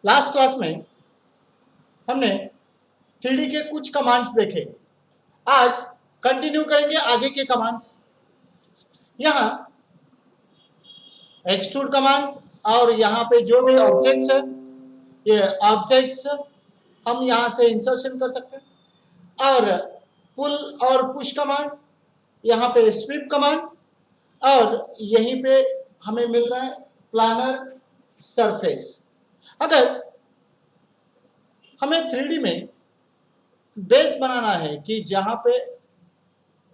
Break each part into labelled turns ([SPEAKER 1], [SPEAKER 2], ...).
[SPEAKER 1] Last class में हमने 3D के कुछ कमांड्स देखे। आज कंटिन्यू करेंगे आगे के कमांड्स। यहाँ एक्सट्रूड कमांड और यहाँ पे जो भी ऑब्जेक्ट्स है, ये ऑब्जेक्ट्स हम यहाँ से इंसर्शन कर सकते हैं। और पुल और पुश कमांड, यहाँ पे स्वीप कमांड, और यहीं पे हमें मिल रहा है प्लानर सरफेस। अगर हमें 3D में बेस बनाना है कि जहां पे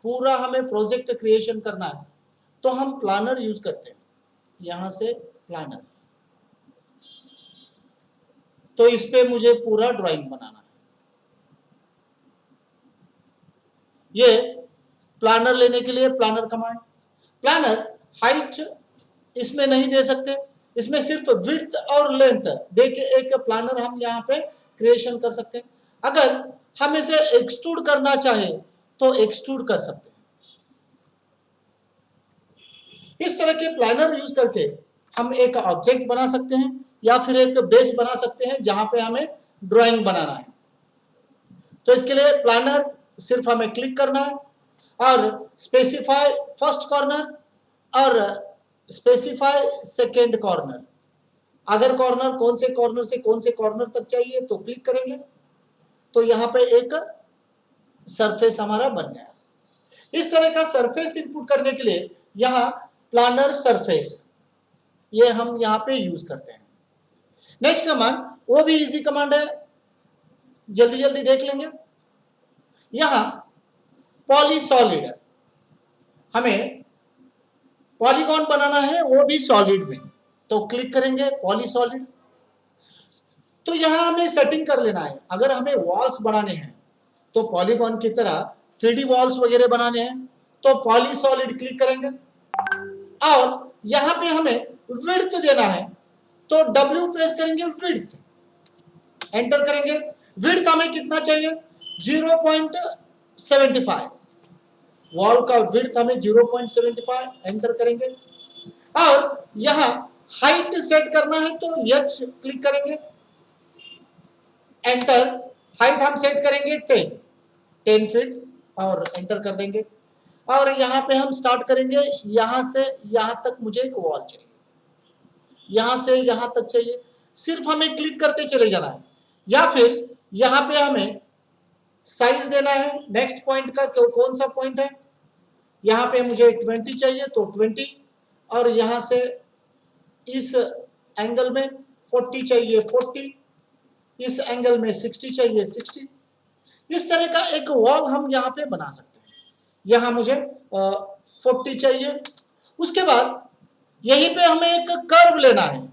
[SPEAKER 1] पूरा हमें प्रोजेक्ट क्रिएशन करना है, तो हम प्लानर यूज करते हैं। यहां से प्लानर, तो इस पे मुझे पूरा ड्राइंग बनाना है। ये प्लानर लेने के लिए प्लानर कमांड। प्लानर हाइट इसमें नहीं दे सकते, इसमें सिर्फ विड्थ और लेंथ दे के एक प्लानर हम यहाँ पे क्रिएशन कर सकते हैं। अगर हम इसे एक्सट्रूड करना चाहे तो एक्सट्रूड कर सकते हैं। इस तरह के प्लानर यूज करके हम एक ऑब्जेक्ट बना सकते हैं या फिर एक बेस बना सकते हैं जहां पे हमें ड्राइंग बनाना है। तो इसके लिए प्लानर सिर्फ हमें क्लिक करना है और स्पेसिफाई फर्स्ट कॉर्नर और specify second corner. Other corner कौन से कॉर्नर तक चाहिए तो क्लिक करेंगे, तो यहाँ पे एक सरफेस हमारा बन गया। इस तरह का सरफेस इनपुट करने के लिए यहाँ प्लानर सरफेस ये हम यहाँ पे यूज करते हैं। नेक्स्ट कमांड वो भी इजी कमांड है, जल्दी जल्दी देख लेंगे। यहाँ पॉलीसॉलिड, हमें पॉलीगॉन बनाना है वो भी सॉलिड में, तो क्लिक करेंगे पॉलीसॉलिड। तो यहाँ हमें सेटिंग कर लेना है। अगर हमें वॉल्स बनाने हैं तो पॉलीगॉन की तरह 3D वॉल्स वगैरह बनाने हैं तो पॉलीसॉलिड क्लिक करेंगे। और यहाँ पे हमें विड्थ देना है तो W प्रेस करेंगे, विड्थ एंटर करेंगे। विड्थ हमें कितना चाहिए? 0.75। वॉल का विड्थ हमें 0.75 एंटर करेंगे। और यहाँ हाइट सेट करना है तो H क्लिक करेंगे, एंटर। हाइट हम सेट करेंगे 10 फीट और एंटर कर देंगे। और यहाँ पे हम स्टार्ट करेंगे, यहाँ से यहाँ तक मुझे एक वॉल चाहिए, यहाँ से यहाँ तक चाहिए। सिर्फ हमें क्लिक करते चले जाना है, या फिर यहाँ पे हमें साइज देना है। नेक्स्ट पॉइंट का कौन सा पॉइंट है? यहाँ पे मुझे 20 चाहिए तो 20, और यहाँ से इस एंगल में 40 चाहिए 40, इस एंगल में 60 चाहिए 60। इस तरह का एक वॉल हम यहाँ पे बना सकते हैं। यहाँ मुझे 40 चाहिए। उसके बाद यहीं पे हमें एक कर्व लेना है,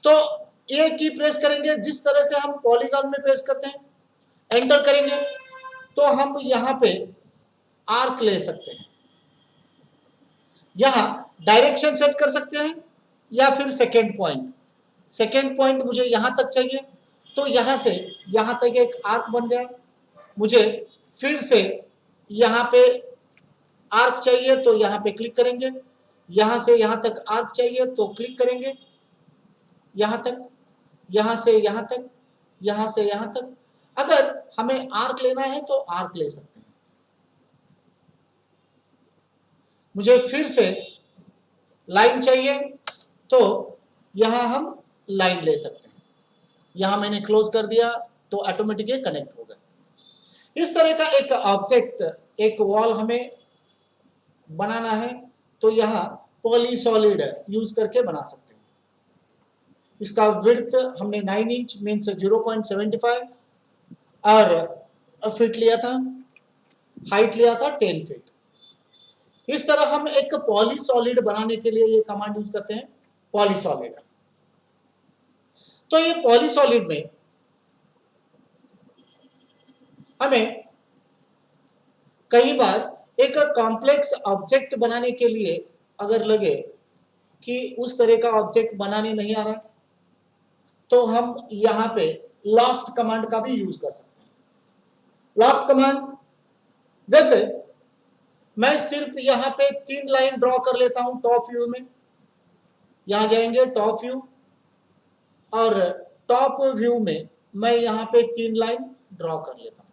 [SPEAKER 1] तो ए की प्रेस करेंगे, जिस तरह से हम पॉलीगॉन में प्रेस करते हैं, एंटर करेंगे तो हम यहाँ पे आर्क ले सकते हैं। यहाँ डायरेक्शन सेट कर सकते हैं या फिर सेकेंड पॉइंट मुझे यहाँ तक चाहिए, तो यहाँ से यहाँ तक एक आर्क बन गया। मुझे फिर से यहाँ पे आर्क चाहिए तो यहाँ पे क्लिक करेंगे, यहाँ से यहाँ तक आर्क चाहिए तो क्लिक करेंगे, यहाँ तक, यहाँ से यहाँ तक, यहाँ से यहाँ तक। अगर हमें आर्क लेना है तो आर्क ले सकते हैं। मुझे फिर से लाइन चाहिए तो यहाँ हम लाइन ले सकते हैं। यहाँ मैंने क्लोज कर दिया तो ऑटोमेटिक कनेक्ट हो गया। इस तरह का एक ऑब्जेक्ट, एक वॉल हमें बनाना है तो यहाँ पॉलीसॉलिड यूज करके बना सकते हैं। इसका विड्थ हमने 9 इंच मीन्स 0.75 और फिट लिया था, हाइट लिया था 10 फीट। इस तरह हम एक पॉलीसॉलिड बनाने के लिए ये कमांड यूज करते हैं, पॉलीसॉलिड। तो ये पॉलीसॉलिड में हमें कई बार एक कॉम्प्लेक्स ऑब्जेक्ट बनाने के लिए अगर लगे कि उस तरह का ऑब्जेक्ट बनाने नहीं आ रहा, तो हम यहाँ पे लॉफ्ट कमांड का भी यूज कर सकते हैं। लॉफ्ट कमांड, जैसे मैं सिर्फ यहाँ पे 3 लाइन ड्रॉ कर लेता हूं टॉप व्यू में। यहां जाएंगे टॉप व्यू, और टॉप व्यू में मैं यहाँ पे 3 लाइन ड्रॉ कर लेता हूँ।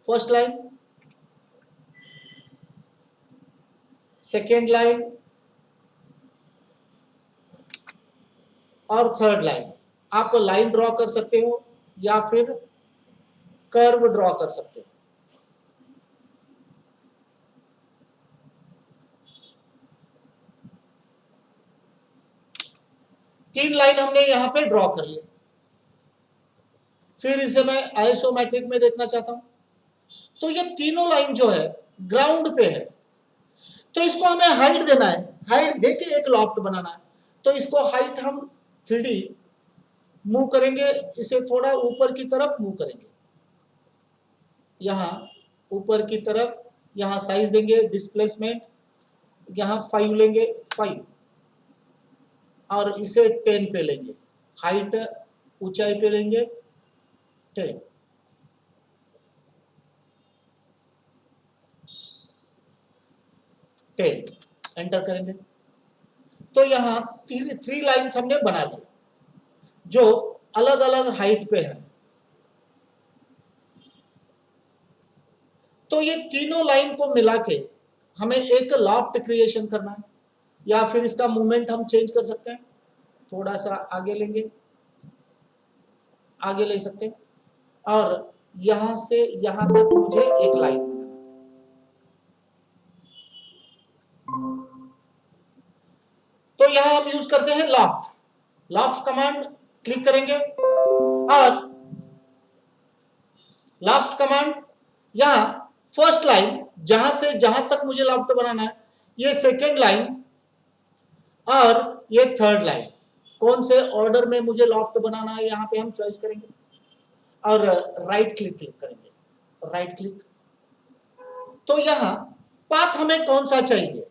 [SPEAKER 1] फर्स्ट लाइन, सेकेंड लाइन और थर्ड लाइन। आप लाइन ड्रॉ कर सकते हो या फिर कर्व ड्रॉ कर सकते हो। तीन लाइन हमने यहां पे ड्रॉ कर ली। फिर इसे मैं आइसोमेट्रिक में देखना चाहता हूं, तो ये तीनों लाइन जो है ग्राउंड पे है, तो इसको हमें हाइट देना है। हाइट देके एक लॉफ्ट बनाना है, तो इसको हाइट हम 3D मूव करेंगे, इसे थोड़ा ऊपर की तरफ मूव करेंगे, यहाँ ऊपर की तरफ, यहाँ साइज देंगे, डिस्प्लेसमेंट यहाँ 5 लेंगे, 5, और इसे 10 पे लेंगे, हाइट ऊंचाई पे लेंगे 10। एंटर करेंगे, तो यहाँ 3 लाइन्स हमने बना ली जो अलग अलग हाइट पे है। तो ये तीनों लाइन को मिला के हमें एक लॉफ्ट क्रिएशन करना है, या फिर इसका मूवमेंट हम चेंज कर सकते हैं, थोड़ा सा आगे लेंगे, आगे ले सकते हैं, और यहां से यहां तक मुझे एक लाइन बनाना। तो यहां हम यूज करते हैं लॉफ्ट। लॉफ्ट कमांड क्लिक करेंगे, और लॉफ्ट कमांड यहां फर्स्ट लाइन जहां से जहां तक मुझे लॉफ्ट बनाना है, ये सेकेंड लाइन और ये थर्ड लाइन, कौन से ऑर्डर में मुझे लॉफ्ट बनाना है यहाँ पे हम चॉइस करेंगे, और राइट क्लिक करेंगे, राइट क्लिक। तो यहाँ पाथ हमें कौन सा चाहिए,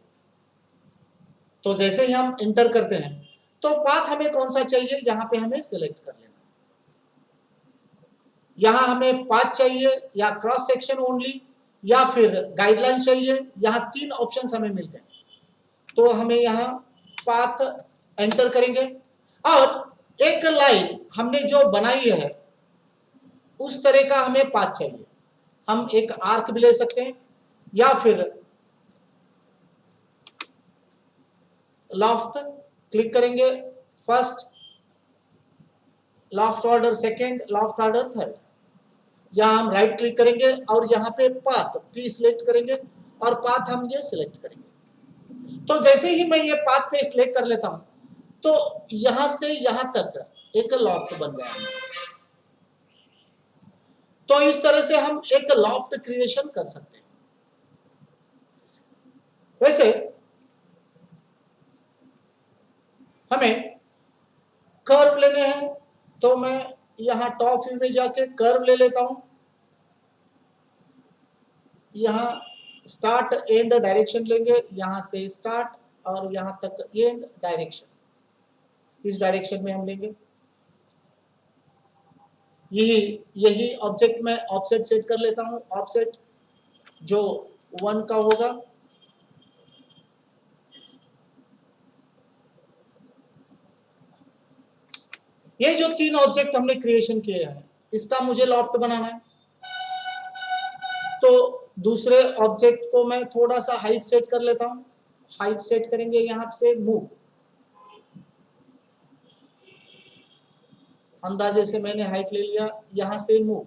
[SPEAKER 1] तो जैसे ही हम इंटर करते हैं तो पाथ हमें कौन सा चाहिए यहाँ पे हमें सिलेक्ट कर लेना। यहाँ हमें पाथ चाहिए या क्रॉस सेक्शन ओनली या फिर गाइडलाइन चाहिए, यहाँ 3 ऑप्शंस हमें मिलते हैं। तो हमें यहाँ पाथ एंटर करेंगे, और एक लाइन हमने जो बनाई है उस तरह का हमें पाथ चाहिए। हम एक आर्क भी ले सकते हैं, या फिर लॉफ्ट क्लिक करेंगे, first loft order, second loft order, third. यहाँ हम राइट क्लिक करेंगे और यहाँ पे पाथ पी सिलेक्ट करेंगे, और पाथ हम ये सिलेक्ट करेंगे। तो जैसे ही मैं ये पाथ पे सिलेक्ट कर लेता हूं, तो यहां से यहां तक एक लॉफ्ट बन गया है। तो इस तरह से हम एक लॉफ्ट क्रिएशन कर सकते हैं। वैसे हमें कर्व लेने हैं, तो मैं यहां टॉप व्यू में जाके कर्व ले लेता हूं। यहां स्टार्ट एंड डायरेक्शन लेंगे, यहां से स्टार्ट और यहां तक एंड डायरेक्शन, इस डायरेक्शन में हम लेंगे। यही ऑब्जेक्ट में ऑफसेट सेट कर लेता हूं, ऑफसेट जो 1 का होगा। ये जो 3 ऑब्जेक्ट हमने क्रिएशन किए हैं, इसका मुझे लॉफ्ट बनाना है, तो दूसरे ऑब्जेक्ट को मैं थोड़ा सा हाइट सेट कर लेता हूं। हाइट सेट करेंगे, यहां से मूव, अंदाजे से मैंने हाइट ले लिया, यहां से मूव,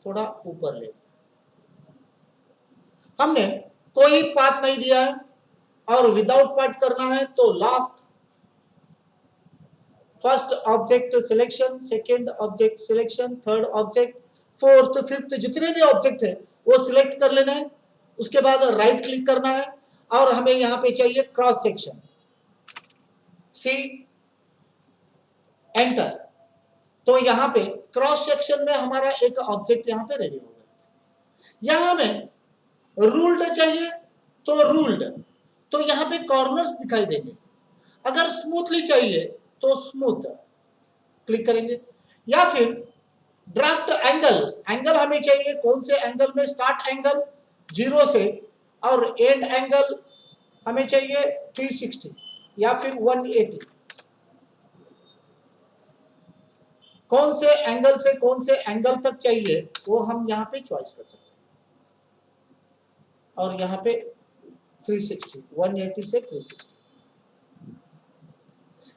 [SPEAKER 1] थोड़ा ऊपर ले। हमने कोई पाथ नहीं दिया है, और विदाउट पाथ करना है तो loft, first object selection, second object selection, third object, fourth, fifth, जितने भी ऑब्जेक्ट है वो सिलेक्ट कर लेना है। उसके बाद राइट क्लिक करना है, और हमें यहां पे चाहिए क्रॉस सेक्शन, सी, एंटर। तो यहां पे क्रॉस सेक्शन में हमारा एक ऑब्जेक्ट यहां पे रेडी हो गया। यहां हमें रूल्ड चाहिए, तो रूल्ड, तो यहां पे कॉर्नर्स दिखाई देंगे। अगर स्मूथली चाहिए तो स्मूथ क्लिक करेंगे, या फिर ड्राफ्ट एंगल, एंगल हमें चाहिए कौन से एंगल में, स्टार्ट एंगल 0 से और एंड एंगल हमें चाहिए 360 या फिर 180। कौन से एंगल से कौन से एंगल तक चाहिए वो हम यहाँ पे चॉइस कर सकते हैं। और यहाँ पे 360, 180 से 360,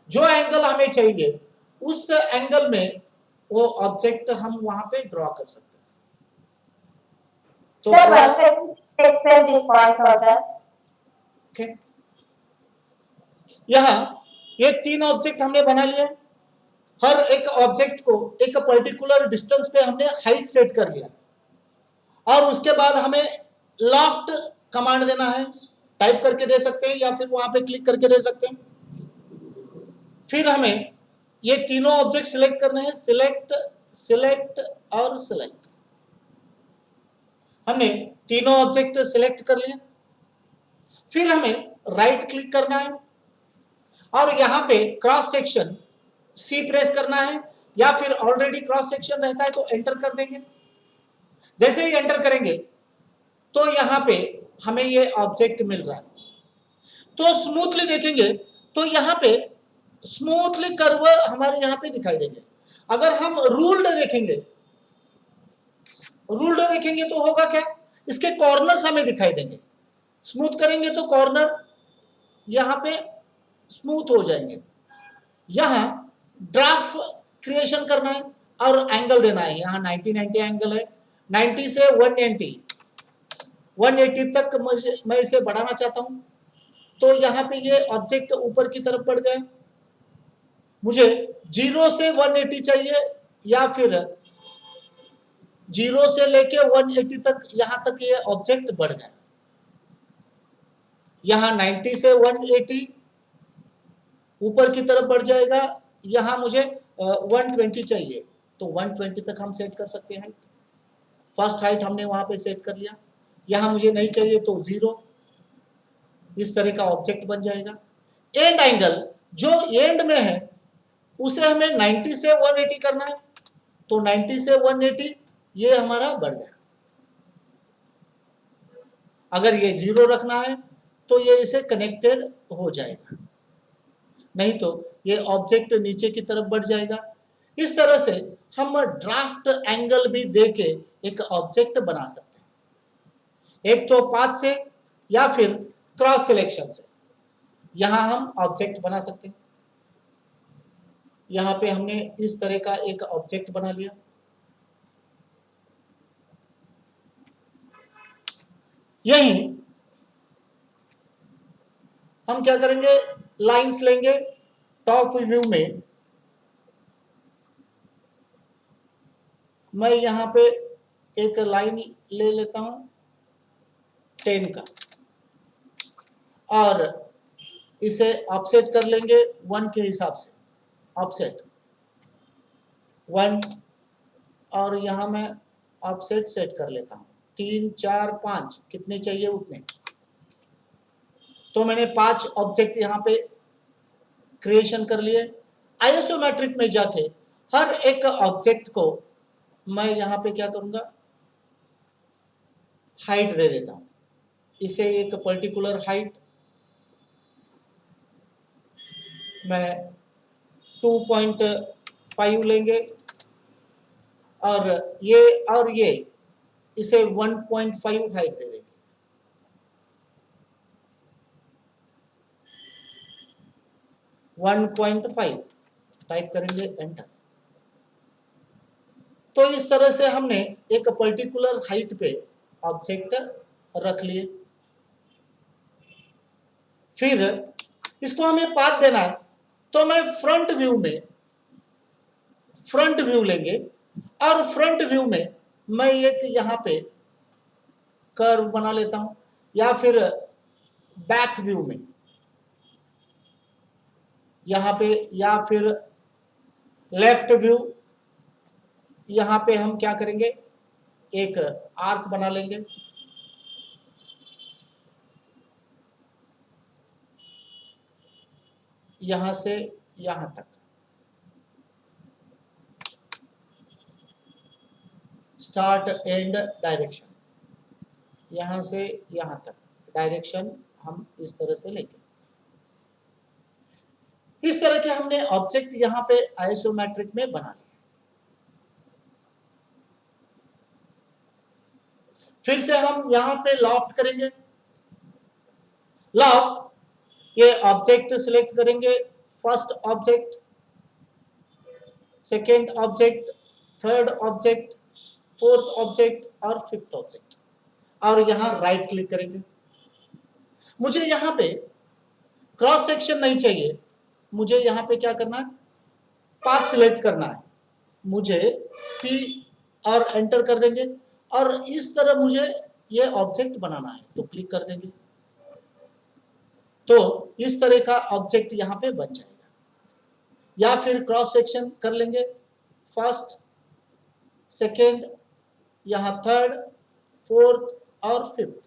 [SPEAKER 1] जो एंगल हमें चाहिए उस एंगल में वो ऑब्जेक्ट हम वहां पे ड्रॉ कर सकते हैं। तो
[SPEAKER 2] Sir, once again, explain this point further.
[SPEAKER 1] Okay, यहाँ ये 3 ऑब्जेक्ट हमने बना लिया। हर एक ऑब्जेक्ट को एक पर्टिकुलर डिस्टेंस पे हमने हाइट सेट कर लिया और उसके बाद हमें लॉफ्ट कमांड देना है। टाइप करके दे सकते हैं या फिर वहां पे क्लिक करके दे सकते हैं। फिर हमें ये तीनों ऑब्जेक्ट सिलेक्ट करने हैं, सिलेक्ट, सिलेक्ट और सिलेक्ट। हमने तीनों ऑब्जेक्ट सिलेक्ट कर लिए। फिर हमें राइट क्लिक करना है और यहाँ पे क्रॉस सेक्शन सी प्रेस करना है या फिर ऑलरेडी क्रॉस सेक्शन रहता है तो एंटर कर देंगे। जैसे ही एंटर करेंगे तो यहाँ पे हमें ये ऑब्जेक्ट मिल रहा है। तो स्मूथली देखेंगे तो यहाँ पे स्मूथली कर्व हमारे यहाँ पे दिखाई देंगे। अगर हम रूल्ड देखेंगे, रूल्ड देखेंगे तो होगा क्या, इसके कॉर्नर्स हमें दिखाई देंगे। स्मूथ करेंगे तो कॉर्नर यहाँ पे स्मूथ हो जाएंगे। यहाँ ड्राफ्ट क्रिएशन करना है और एंगल देना है। यहाँ 90 एंगल है, 90 से 180 तक मैं इसे बढ़ाना चाहता हूं। तो यहाँ पे ये ऑब्जेक्ट ऊपर की तरफ बढ़ गए। मुझे 0 से 180 चाहिए या फिर 0 से लेके 180 तक, यहां तक ये ऑब्जेक्ट बढ़ गए। यहाँ 90 से 180 ऊपर की तरफ बढ़ जाएगा। यहाँ मुझे 120 चाहिए तो 120 तक हम सेट कर सकते हैं। फर्स्ट हाइट हमने वहां पे सेट कर लिया। यहाँ मुझे नहीं चाहिए तो 0। इस तरह का ऑब्जेक्ट बन जाएगा। एंड एंगल जो एंड में है उसे हमें 90 से 180 करना है तो 90 से 180 ये हमारा बढ़ गया। अगर ये 0 रखना है तो ये इसे कनेक्टेड हो जाएगा, नहीं तो ये ऑब्जेक्ट नीचे की तरफ बढ़ जाएगा। इस तरह से हम ड्राफ्ट एंगल भी देके एक ऑब्जेक्ट बना सकते हैं। एक तो पाथ से या फिर क्रॉस सिलेक्शन से यहां हम ऑब्जेक्ट बना सकते हैं। यहां पे हमने इस तरह का एक ऑब्जेक्ट बना लिया। यही हम क्या करेंगे, लाइंस लेंगे। टॉप व्यू में मैं यहां पे एक लाइन ले लेता हूं 10 का और इसे ऑफसेट कर लेंगे 1 के हिसाब से। ऑफसेट 1 और यहां मैं ऑफसेट सेट कर लेता हूं 3, 4, 5 कितने चाहिए उतने। तो मैंने 5 ऑब्जेक्ट यहां पे क्रिएशन कर लिए। आइसोमेट्रिक में जाके हर एक ऑब्जेक्ट को मैं यहां पे क्या करूंगा, हाइट दे देता हूं। इसे एक पर्टिकुलर हाइट मैं 2.5 लेंगे और ये इसे 1.5 हाइट दे देंगे। 1.5 टाइप करेंगे, एंटर। तो इस तरह से हमने एक पर्टिकुलर हाइट पे ऑब्जेक्ट रख लिए। फिर इसको हमें पाथ देना है तो मैं फ्रंट व्यू लेंगे और फ्रंट व्यू में मैं एक यहां पे कर्व बना लेता हूं या फिर बैक व्यू में यहां पे या फिर लेफ्ट व्यू, यहां पे हम क्या करेंगे, एक आर्क बना लेंगे। यहां से यहां तक स्टार्ट एंड डायरेक्शन, यहां से यहां तक डायरेक्शन हम इस तरह से लेंगे। इस तरह के हमने ऑब्जेक्ट यहाँ पे आइसोमेट्रिक में बना लिया। फिर से हम यहाँ पे लॉफ्ट करेंगे। लॉफ्ट, ये ऑब्जेक्ट सिलेक्ट करेंगे, first object, second object, third object, fourth object और फिफ्थ ऑब्जेक्ट, और यहाँ राइट क्लिक करेंगे। मुझे यहाँ पे क्रॉस सेक्शन नहीं चाहिए, मुझे यहाँ पे क्या करना है, पाथ सिलेक्ट करना है। मुझे P और एंटर कर देंगे और इस तरह मुझे ये ऑब्जेक्ट बनाना है, तो क्लिक कर देंगे, तो इस तरह का ऑब्जेक्ट यहाँ पे बन जाएगा। या फिर क्रॉस सेक्शन कर लेंगे, फर्स्ट, सेकेंड, यहाँ थर्ड, फोर्थ और फिफ्थ,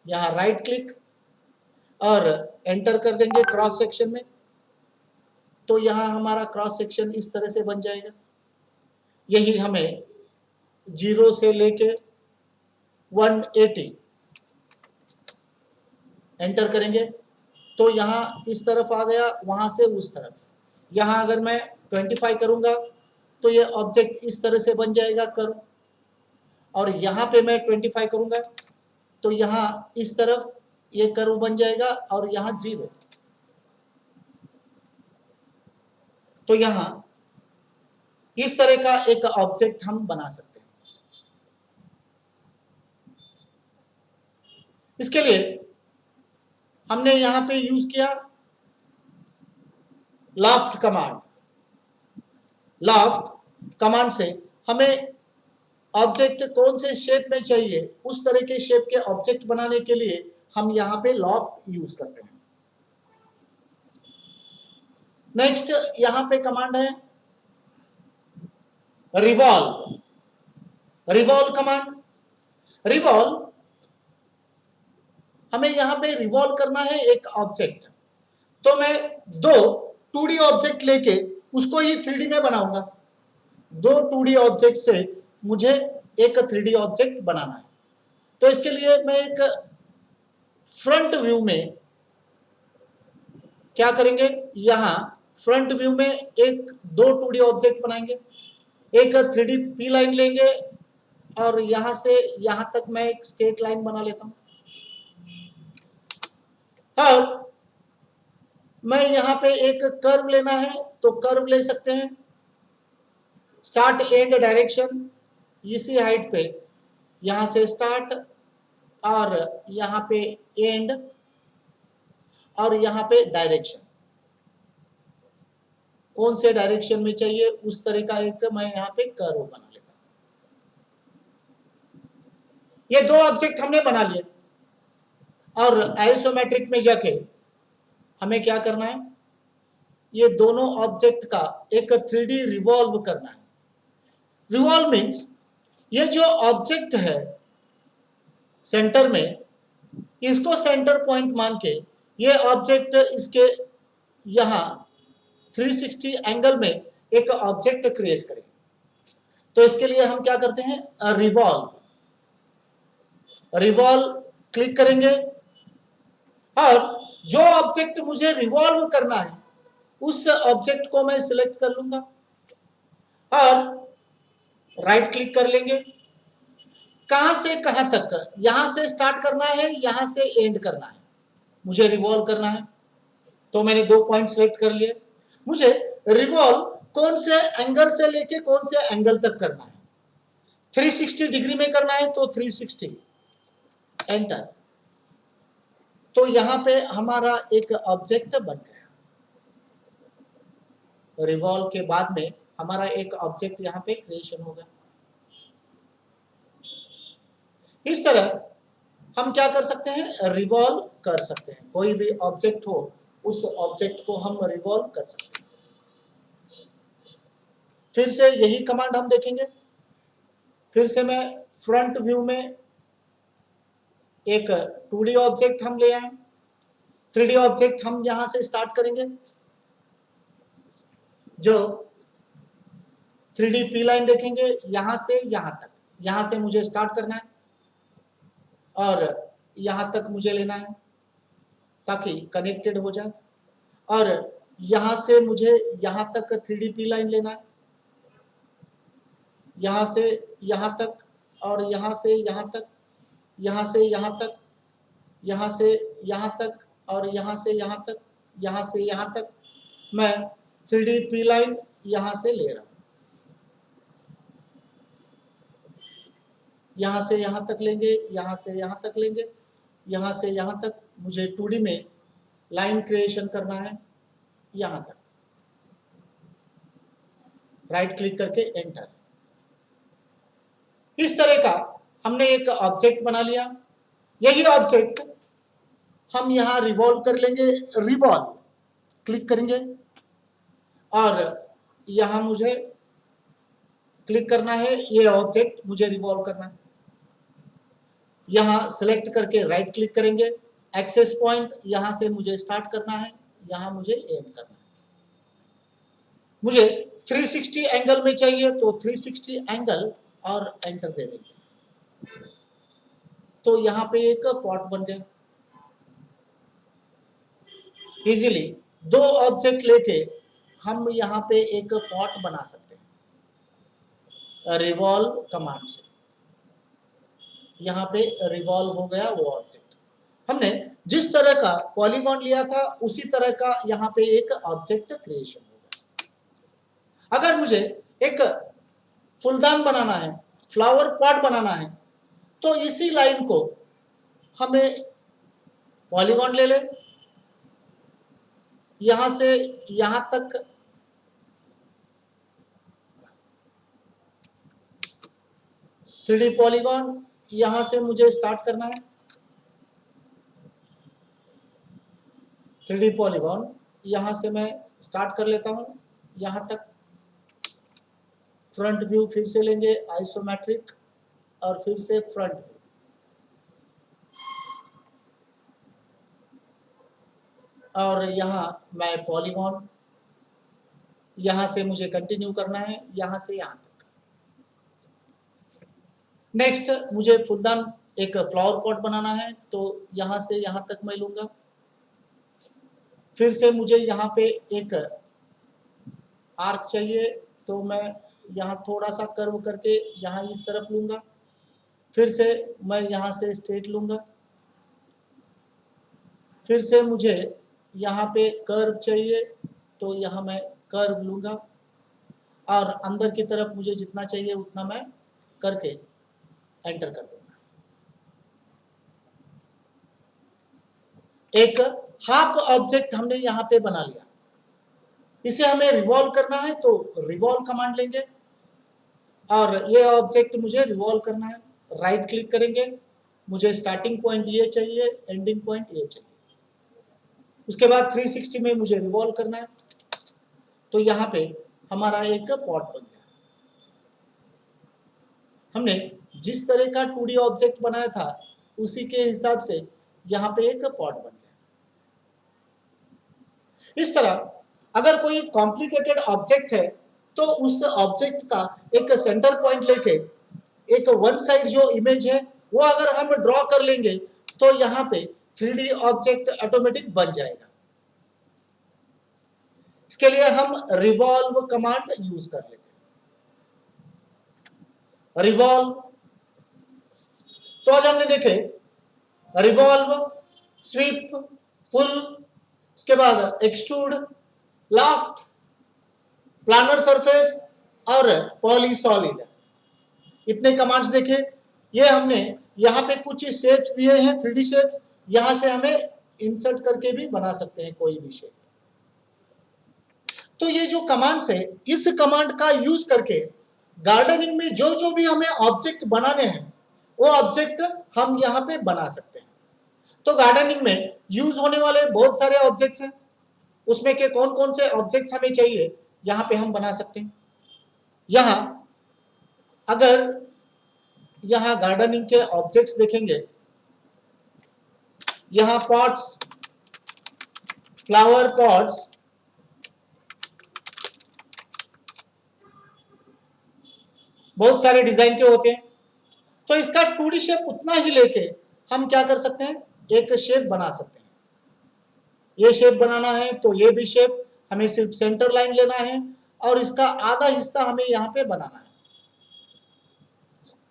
[SPEAKER 1] यहाँ राइट क्लिक और एंटर कर देंगे क्रॉस सेक्शन में, तो यहाँ हमारा क्रॉस सेक्शन इस तरह से बन जाएगा। यही हमें 0 से लेके 180 एंटर करेंगे तो यहाँ इस तरफ आ गया, वहां से उस तरफ। यहाँ अगर मैं 25 करूंगा तो ये ऑब्जेक्ट इस तरह से बन जाएगा कर्व, और यहाँ पे मैं 25 करूंगा तो यहाँ इस तरफ ये कर्व बन जाएगा और यहाँ 0। तो यहाँ इस तरह का एक ऑब्जेक्ट हम बना सकते हैं। इसके लिए हमने यहाँ पे यूज किया लॉफ्ट कमांड। लॉफ्ट कमांड से हमें ऑब्जेक्ट कौन से शेप में चाहिए, उस तरह के शेप के ऑब्जेक्ट बनाने के लिए हम यहाँ पे लॉफ्ट यूज करते हैं। नेक्स्ट यहाँ पे कमांड है रिवॉल्व। रिवॉल्व कमांड, रिवॉल्व हमें यहाँ पे रिवॉल्व करना है एक ऑब्जेक्ट, तो मैं 2 2D ऑब्जेक्ट लेके उसको ही 3D में बनाऊंगा। 2 2D ऑब्जेक्ट से मुझे एक 3D ऑब्जेक्ट बनाना है, तो इसके लिए मैं एक फ्रंट व्यू में क्या करेंगे, यहाँ फ्रंट व्यू में एक 2 2D ऑब्जेक्ट बनाएंगे। एक 3D P लाइन लेंगे और यहाँ से यहाँ तक मैं एक स्ट्रेट लाइन बना लेता हूँ। अब मैं यहाँ पे एक कर्व लेना है तो कर्व ले सकते हैं। स्टार्ट एंड डायरेक्शन इसी हाइट पे, यहाँ से स्टार्ट और यहाँ पे एंड और यहाँ पे डायरेक्शन, कौन से डायरेक्शन में चाहिए उस तरह का एक मैं यहाँ पे कर्व बना लेता हूँ। ये 2 ऑब्जेक्ट हमने बना लिए और आइसोमेट्रिक में जाके हमें क्या करना है, ये दोनों ऑब्जेक्ट का एक 3D रिवॉल्व करना है। रिवॉल्व मीन्स ये जो ऑब्जेक्ट है सेंटर में, इसको सेंटर पॉइंट मान के ये ऑब्जेक्ट इसके यहाँ 360 एंगल में एक ऑब्जेक्ट क्रिएट करें। तो इसके लिए हम क्या करते हैं, रिवॉल्व। रिवॉल्व क्लिक करेंगे और जो ऑब्जेक्ट मुझे रिवॉल्व करना है उस ऑब्जेक्ट को मैं सिलेक्ट कर लूंगा और राइट क्लिक कर लेंगे। कहां से कहां तक, यहां से स्टार्ट करना है, यहां से एंड करना है, मुझे रिवॉल्व करना है, तो मैंने 2 पॉइंट सिलेक्ट कर लिए। मुझे रिवॉल्व कौन से एंगल से लेके कौन से एंगल तक करना है, 360 डिग्री में करना है तो 360 एंटर, तो यहां पे हमारा एक ऑब्जेक्ट बन गया। रिवॉल्व के बाद में हमारा एक ऑब्जेक्ट यहाँ पे क्रिएशन होगा। इस तरह हम क्या कर सकते हैं, रिवॉल्व कर सकते हैं। कोई भी ऑब्जेक्ट हो उस ऑब्जेक्ट को हम रिवॉल्व कर सकते हैं। फिर से यही कमांड हम देखेंगे। फिर से मैं फ्रंट व्यू में एक 2D ऑब्जेक्ट हम ले आए, 3D ऑब्जेक्ट हम यहां से स्टार्ट करेंगे। जो 3D P लाइन देखेंगे, यहां से यहां तक, यहां से मुझे स्टार्ट करना है और यहाँ तक मुझे लेना है ताकि कनेक्टेड हो जाए, और यहाँ से मुझे यहाँ तक 3D P लाइन लेना है, यहाँ से यहाँ तक, और यहाँ से यहाँ तक, यहाँ से यहाँ तक, यहाँ से यहाँ तक, और यहाँ से यहाँ तक, यहाँ से यहाँ तक मैं 3D P लाइन यहाँ से ले रहा हूँ, यहाँ से यहाँ तक लेंगे, यहाँ से यहाँ तक लेंगे, यहाँ से यहाँ तक मुझे 2D में लाइन क्रिएशन करना है, यहाँ तक राइट क्लिक करके एंटर। इस तरह का हमने एक ऑब्जेक्ट बना लिया। यही ऑब्जेक्ट हम यहाँ रिवॉल्व कर लेंगे, रिवॉल्व क्लिक करेंगे, और यहाँ मुझे क्लिक करना है, ये ऑब्जेक्ट मुझे रिवॉल्व करना है। यहाँ सेलेक्ट करके राइट क्लिक करेंगे, एक्सेस पॉइंट यहाँ से मुझे स्टार्ट करना है, यहाँ मुझे एंड करना है। मुझे 360 एंगल में चाहिए तो 360 एंगल और एंटर दे देंगे, तो यहाँ पे एक पॉट बन गया। इजीली दो ऑब्जेक्ट लेके हम यहाँ पे एक पॉट बना सकते हैं रिवॉल्व कमांड से। यहाँ पे रिवॉल्व हो गया वो ऑब्जेक्ट। हमने जिस तरह का पॉलीगॉन लिया था उसी तरह का यहाँ पे एक ऑब्जेक्ट क्रिएशन हो गया। अगर मुझे एक फूलदान बनाना है, फ्लावर पॉट बनाना है, तो इसी लाइन को हमें पॉलीगॉन ले ले, यहां से यहां तक थ्री पॉलीगॉन यहां से मुझे स्टार्ट करना है, 3D पॉलीगॉन यहां से मैं स्टार्ट कर लेता हूं, यहां तक फ्रंट व्यू फिर से लेंगे आइसोमेट्रिक, और फिर से फ्रंट व्यू, और यहाँ मैं पॉलीगॉन यहाँ से मुझे कंटिन्यू करना है, यहाँ से यहाँ तक। नेक्स्ट मुझे फूलदान एक फ्लावर पॉट बनाना है, तो यहाँ से यहाँ तक मैं लूंगा। फिर से मुझे यहाँ पे एक आर्क चाहिए, तो मैं यहाँ थोड़ा सा कर्व करके यहाँ इस तरफ लूंगा। फिर से मैं यहाँ से स्ट्रेट लूंगा। फिर से मुझे यहाँ पे कर्व चाहिए, तो यहाँ मैं कर्व लूंगा, और अंदर की तरफ मुझे जितना चाहिए उतना मैं करके एंटर कर दूंगा। एक हाफ ऑब्जेक्ट हमने यहाँ पे बना लिया। इसे हमें रिवॉल्व करना है, तो रिवॉल्व कमांड लेंगे, और ये ऑब्जेक्ट मुझे रिवॉल्व करना है। राइट क्लिक करेंगे, मुझे स्टार्टिंग पॉइंट ये चाहिए, एंडिंग पॉइंट ये चाहिए। उसके बाद 360 में मुझे रिवॉल्व करना है, तो यहाँ पे हमारा एक पॉट बन गया। हमने जिस तरह का 2D ऑब्जेक्ट बनाया था उसी के हिसाब से यहाँ पे एक पॉट बन गया। इस तरह अगर कोई कॉम्प्लिकेटेड ऑब्जेक्ट है तो उस ऑब्जेक्ट का एक सेंटर पॉइंट लेके एक वन साइड जो इमेज है वो अगर हम ड्रॉ कर लेंगे तो यहाँ पे 3D ऑब्जेक्ट ऑटोमेटिक बन जाएगा। इसके लिए हम रिवॉल्व कमांड यूज कर लेते हैं। रिवॉल्व, तो आज हमने देखे रिवॉल्व, स्वीप, पुल, उसके बाद एक्सट्रूड, लाफ्ट, प्लानर सरफेस और पॉलीसॉलिड, इतने कमांड्स देखे। ये हमने यहाँ पे कुछ शेप्स दिए हैं 3D शेप, यहां से हमें इंसर्ट करके भी बना सकते हैं कोई भी शेप। तो ये जो कमांड्स है, इस कमांड का यूज करके गार्डनिंग में जो जो भी हमें ऑब्जेक्ट बनाने हैं वो ऑब्जेक्ट हम यहाँ पे बना सकते हैं। तो गार्डनिंग में यूज होने वाले बहुत सारे ऑब्जेक्ट्स हैं, उसमें के कौन कौन से ऑब्जेक्ट्स हमें चाहिए यहाँ पे हम बना सकते हैं। यहाँ अगर यहाँ गार्डनिंग के ऑब्जेक्ट्स देखेंगे, यहाँ पॉट्स, फ्लावर पॉट्स, बहुत सारे डिजाइन के होते हैं। तो इसका 2D शेप उतना ही लेके हम क्या कर सकते हैं, एक शेप बना सकते हैं। ये शेप बनाना है तो ये भी शेप, हमें सिर्फ सेंटर लाइन लेना है और इसका आधा हिस्सा हमें यहाँ पे बनाना है।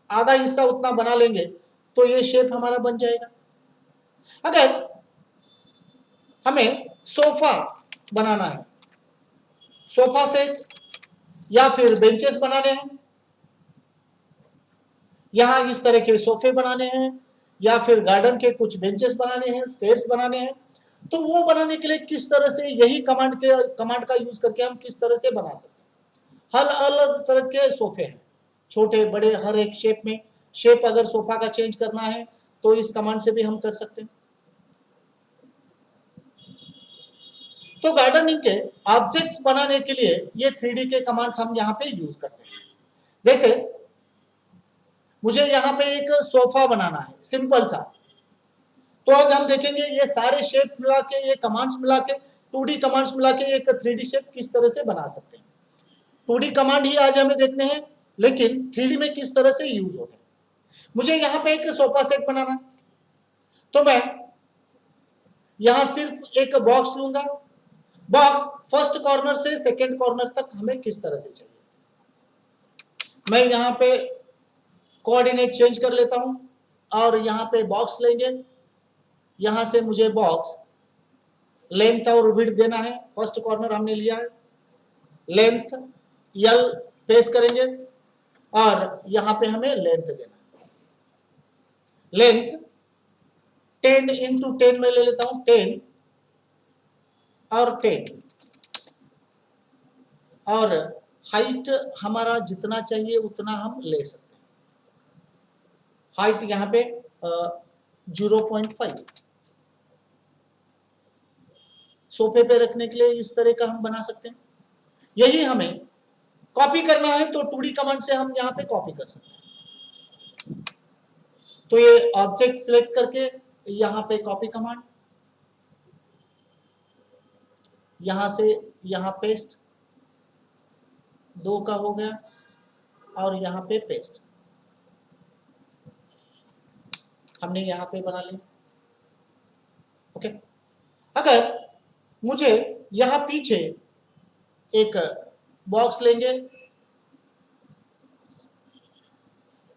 [SPEAKER 1] आधा हिस्सा उतना बना लेंगे तो ये शेप हमारा बन जाएगा। अगर हमें सोफा बनाना है, सोफा सेट या फिर बेंचेस बनाने हैं, यहां इस तरह के सोफे बनाने हैं या फिर गार्डन के कुछ बेंचेस बनाने हैं, स्टेयर्स बनाने हैं, तो वो बनाने के लिए किस तरह से, यही कमांड का यूज करके हम किस तरह से बना सकते हैं। हर अलग तरह के सोफे हैं, छोटे बड़े, हर एक शेप में। शेप अगर सोफा का चेंज करना है तो इस कमांड से भी हम कर सकते हैं। तो गार्डनिंग के ऑब्जेक्ट्स बनाने के लिए ये 3D के कमांड्स हम यहाँ पे यूज करते हैं। जैसे मुझे यहाँ पे एक सोफा बनाना है, सिंपल सा, तो आज हम देखेंगे ये सारे शेप मिला के, ये कमांड्स मिला के, 2D कमांड्स मिला के एक 3D शेप किस तरह से बना सकते हैं। 2D कमांड ही आज हमें देखने हैं, लेकिन 3D में किस तरह से यूज होते हैं। मुझे यहाँ पे एक सोफा सेट बनाना है, तो मैं यहाँ सिर्फ एक बॉक्स लूंगा। बॉक्स फर्स्ट कॉर्नर से सेकेंड कॉर्नर तक हमें किस तरह से चाहिए, मैं यहाँ पे कोऑर्डिनेट चेंज कर लेता हूं और यहाँ पे बॉक्स लेंगे। यहाँ से मुझे बॉक्स लेंथ और विड्थ देना है। फर्स्ट कॉर्नर हमने लिया है, लेंथ L पेश करेंगे और यहाँ पे हमें लेंथ देना है। लेंथ 10 इंटू 10 में ले लेता हूं, 10 और 10, और हाइट हमारा जितना चाहिए उतना हम ले सकते हैं। हाइट यहाँ पे 0.5, सोफे पे रखने के लिए इस तरह का हम बना सकते हैं। यही हमें कॉपी करना है तो 2D कमांड से हम यहाँ पे कॉपी कर सकते हैं। तो ये ऑब्जेक्ट सिलेक्ट करके यहाँ पे कॉपी कमांड, यहाँ से यहाँ पेस्ट, 2 का हो गया, और यहाँ पे पेस्ट हमने यहाँ पे बना लिया। ओके, अगर मुझे यहाँ पीछे एक बॉक्स लेंगे,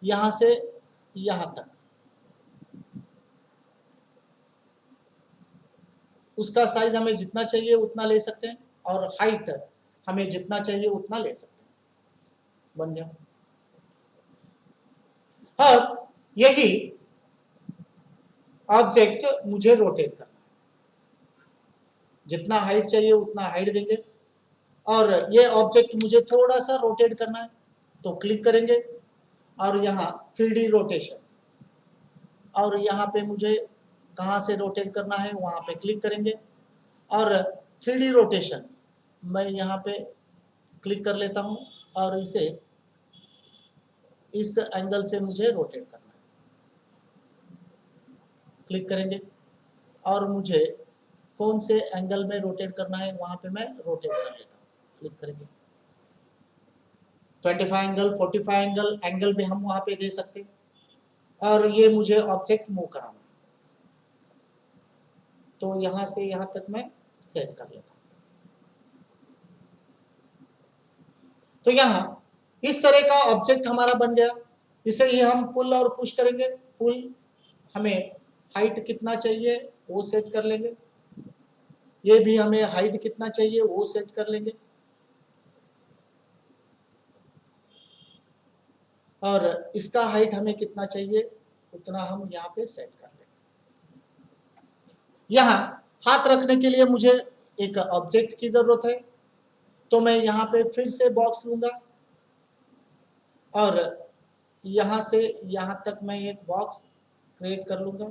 [SPEAKER 1] यहाँ से यहाँ तक, उसका साइज हमें जितना चाहिए उतना ले सकते हैं और हाइट हमें जितना चाहिए उतना ले सकते हैं। बन गया। अब यही ऑब्जेक्ट मुझे रोटेट करना है, जितना हाइट चाहिए उतना हाइट देंगे, और ये ऑब्जेक्ट मुझे थोड़ा सा रोटेट करना है तो क्लिक करेंगे और यहाँ 3D रोटेशन, और यहाँ पे मुझे कहाँ से रोटेट करना है वहाँ पे क्लिक करेंगे और 3D रोटेशन मैं यहाँ पे क्लिक कर लेता हूँ और इसे इस एंगल से मुझे रोटेट करना है। क्लिक करेंगे और मुझे कौन से एंगल में रोटेट करना है वहाँ पे मैं रोटेट कर लेता हूँ। क्लिक करेंगे, 25 एंगल, 45 एंगल भी हम वहाँ पे दे सकते हैं, और ये मुझे ऑब्जेक्ट मूव कराना है तो यहाँ से यहाँ तक मैं सेट कर लेता हूँ। तो यहाँ इस तरह का ऑब्जेक्ट हमारा बन गया। इसे ही हम पुल और पुश करेंगे। पुल हमें हाइट कितना चाहिए वो सेट कर लेंगे, ये भी हमें हाइट कितना चाहिए वो सेट कर लेंगे, और इसका हाइट हमें कितना चाहिए उतना हम यहाँ पे सेट कर लेंगे। यहाँ हाथ रखने के लिए मुझे एक ऑब्जेक्ट की जरूरत है, तो मैं यहाँ पे फिर से बॉक्स लूंगा और यहाँ से यहाँ तक मैं एक बॉक्स क्रिएट कर लूंगा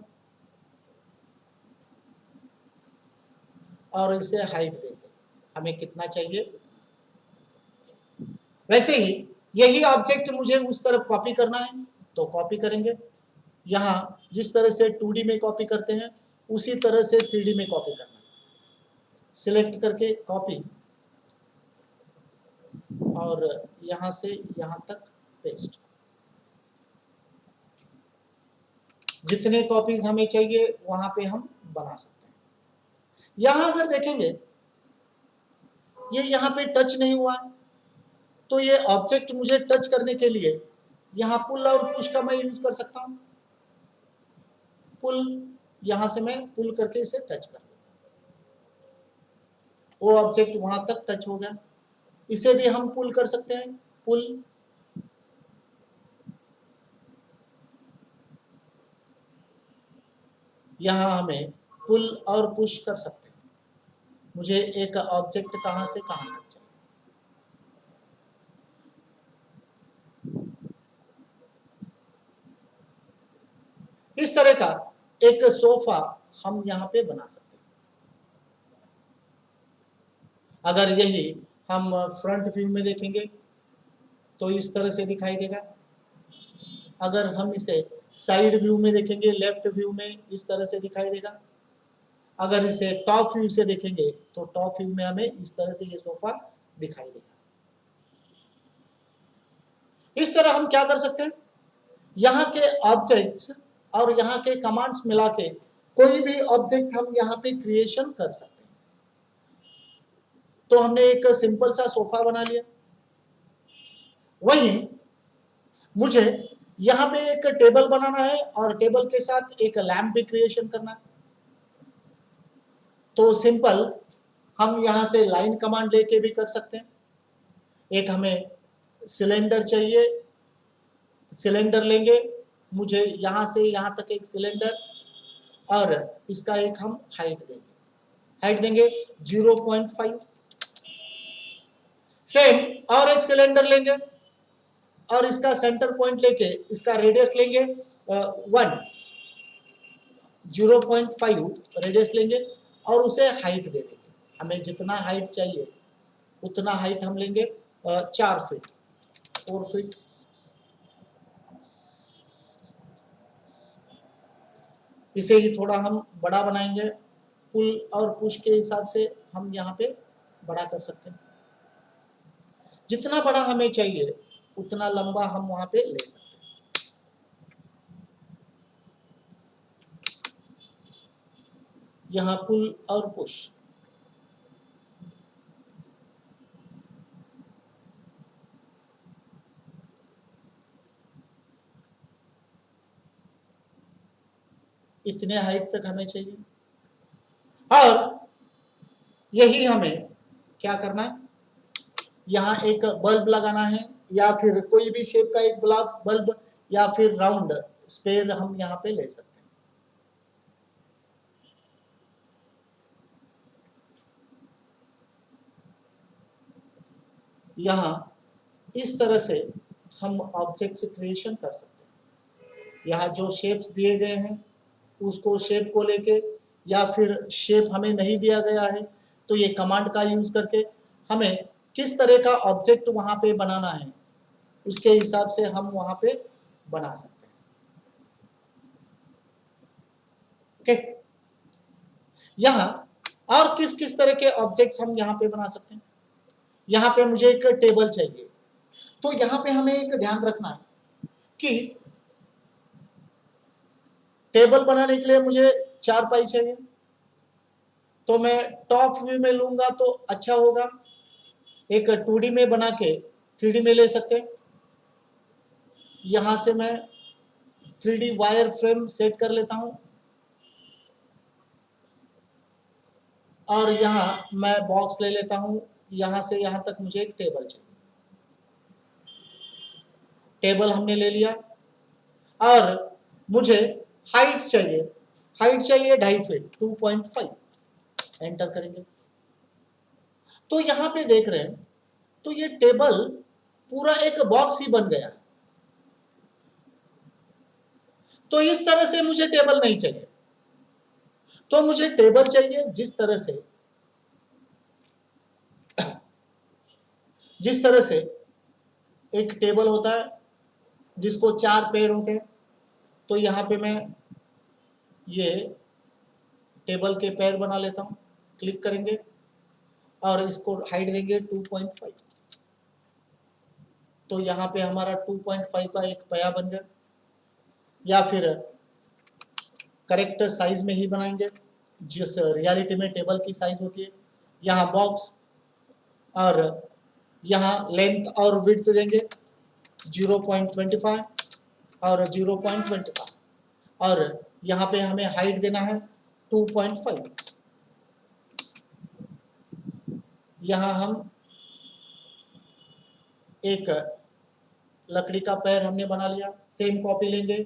[SPEAKER 1] और इसे हाइट देंगे, हमें कितना चाहिए। वैसे ही यही ऑब्जेक्ट मुझे उस तरफ कॉपी करना है तो कॉपी करेंगे। यहाँ जिस तरह से 2D में कॉपी करते हैं उसी तरह से 3D में कॉपी करना है। सिलेक्ट करके कॉपी और यहाँ से यहाँ तक पेस्ट। जितने कॉपीज हमें चाहिए वहां पे हम बना सकते हैं। यहां अगर देखेंगे ये यहाँ पे टच नहीं हुआ, तो ये ऑब्जेक्ट मुझे टच करने के लिए यहाँ पुल और पुश का मैं यूज कर सकता हूँ। पुल, यहां से मैं पुल करके इसे टच कर लूँ, वो ऑब्जेक्ट वहां तक टच हो गया। इसे भी हम पुल कर सकते हैं, पुल, यहां हमें पुल और पुश कर सकते हैं। मुझे एक ऑब्जेक्ट कहां से कहां तक चाहिए। इस तरह का एक सोफा हम यहां पे बना सकते हैं। अगर यही हम फ्रंट व्यू में देखेंगे तो इस तरह से दिखाई देगा। अगर हम इसे साइड व्यू में देखेंगे, लेफ्ट व्यू में, इस तरह से दिखाई देगा। अगर इसे टॉप व्यू से देखेंगे तो टॉप व्यू में हमें इस तरह से ये सोफा दिखाई देगा। इस तरह हम क्या कर सकते हैं, यहाँ के ऑब्जेक्ट्स और यहाँ के कमांड्स मिला के कोई भी ऑब्जेक्ट हम यहाँ पे क्रिएशन कर सकते हैं। तो हमने एक सिंपल सा सोफा बना लिया। वहीं मुझे यहाँ पे एक टेबल बनाना है और टेबल के साथ एक लैंप भी क्रिएशन करना है। तो सिंपल हम यहाँ से लाइन कमांड लेके भी कर सकते हैं। एक हमें सिलेंडर चाहिए, सिलेंडर लेंगे, मुझे यहाँ से यहाँ तक एक सिलेंडर, और इसका एक हम हाइट देंगे 0.5। सेम और एक सिलेंडर लेंगे और इसका सेंटर पॉइंट लेके इसका रेडियस लेंगे 0.5 रेडियस लेंगे और उसे हाइट दे देंगे। हमें जितना हाइट चाहिए उतना हाइट हम लेंगे 4 फीट, 4 फीट। इसे ही थोड़ा हम बड़ा बनाएंगे, पुल और पुश के हिसाब से हम यहाँ पे बड़ा कर सकते हैं। जितना बड़ा हमें चाहिए उतना लंबा हम वहां पे ले सकते हैं। यहाँ पुल और पुश, इतने हाइट तक हमें चाहिए। और यही हमें क्या करना है, यहाँ एक बल्ब लगाना है या फिर कोई भी शेप का एक बल्ब या फिर राउंड स्पेयर हम यहाँ पे ले सकते हैं। यहाँ इस तरह से हम ऑब्जेक्ट क्रिएशन कर सकते हैं। यहाँ जो शेप्स दिए गए हैं उसको शेप को लेके, या फिर शेप हमें नहीं दिया गया है तो ये कमांड का यूज करके हमें किस तरह का ऑब्जेक्ट वहां पे बनाना है उसके हिसाब से हम वहां पे बना सकते हैं। ओके, यहाँ और किस किस तरह के ऑब्जेक्ट्स हम यहाँ पे बना सकते हैं। यहाँ पे मुझे एक टेबल चाहिए, तो यहाँ पे हमें एक ध्यान रखना है कि टेबल बनाने के लिए मुझे 4 पाई चाहिए, तो मैं टॉप व्यू में लूंगा तो अच्छा होगा। एक 2D में बना के 3D में ले सकते हैं। यहां से मैं 3D वायर फ्रेम सेट कर लेता हूं और यहाँ मैं बॉक्स ले लेता हूं। यहां से यहां तक मुझे एक टेबल चाहिए। टेबल हमने ले लिया और मुझे हाइट चाहिए, हाइट चाहिए 2.5 फीट, 2.5। एंटर करेंगे तो यहाँ पे देख रहे हैं तो ये टेबल पूरा एक बॉक्स ही बन गया। तो इस तरह से मुझे टेबल नहीं चाहिए, तो मुझे टेबल चाहिए जिस तरह से एक टेबल होता है जिसको 4 पैर होते हैं। तो यहाँ पे मैं ये टेबल के पैर बना लेता हूँ, क्लिक करेंगे और इसको हाइट देंगे 2.5। तो यहाँ पे हमारा 2.5 का एक पया बन गया। या फिर करेक्ट साइज में ही बनाएंगे जिस रियलिटी में टेबल की साइज होती है। यहाँ बॉक्स और यहाँ लेंथ और विड्थ देंगे 0.25 और 0.25 और यहाँ पे हमें हाइट देना है 2.5। यहाँ हम एक लकड़ी का पैर हमने बना लिया। सेम कॉपी लेंगे,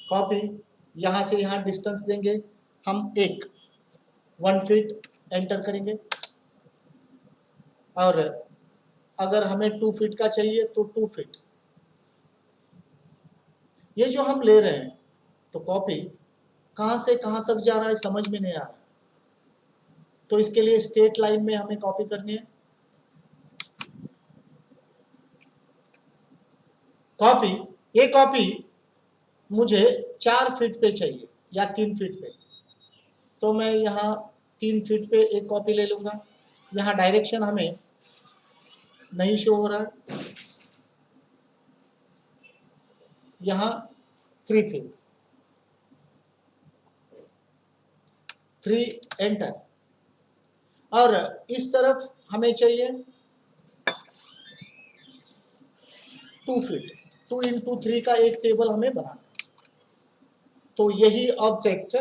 [SPEAKER 1] कॉपी यहाँ से यहाँ डिस्टेंस देंगे हम 1 फीट एंटर करेंगे और अगर हमें 2 फीट का चाहिए तो 2 फीट। ये जो हम ले रहे हैं तो कॉपी कहाँ से कहाँ तक जा रहा है समझ में नहीं आ रहा, तो इसके लिए स्ट्रेट लाइन में हमें कॉपी करनी है। कॉपी, ये कॉपी मुझे 4 फीट पे चाहिए या 3 फीट पे, तो मैं यहाँ 3 फीट पे एक कॉपी ले लूँगा। यहाँ डायरेक्शन हमें नहीं शो हो रहा है, यहाँ 3 फीट, 3 एंटर। और इस तरफ हमें चाहिए 2 फीट, 2 इंटू 3 का एक टेबल हमें बनाना है। तो यही ऑब्जेक्ट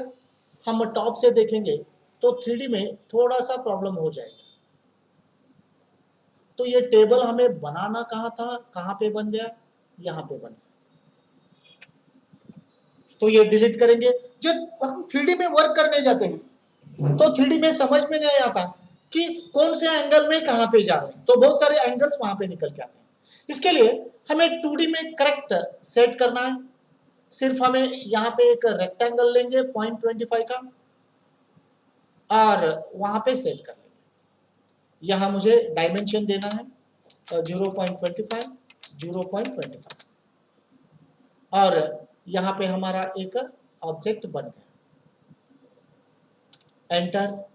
[SPEAKER 1] हम टॉप से देखेंगे तो 3D में थोड़ा सा प्रॉब्लम हो जाएगा। तो ये टेबल हमें बनाना कहाँ था, कहाँ पे बन गया, यहाँ पे बन गया। तो ये डिलीट करेंगे। जब हम 3D में वर्क करने जाते हैं तो 3D में समझ में नहीं आता कि कौन से एंगल में कहाँ पे जा रहे हैं, तो बहुत सारे एंगल्स वहां पे निकल के आते हैं। इसके लिए हमें 2D में करेक्ट सेट करना है। सिर्फ हमें यहाँ पे एक रेक्टेंगल लेंगे 0.25 का और वहां पे सेट कर लेंगे। यहाँ मुझे डायमेंशन देना है 0.25, 0.25 और यहाँ पे हमारा एक ऑब्जेक्ट बन गया। एंटर।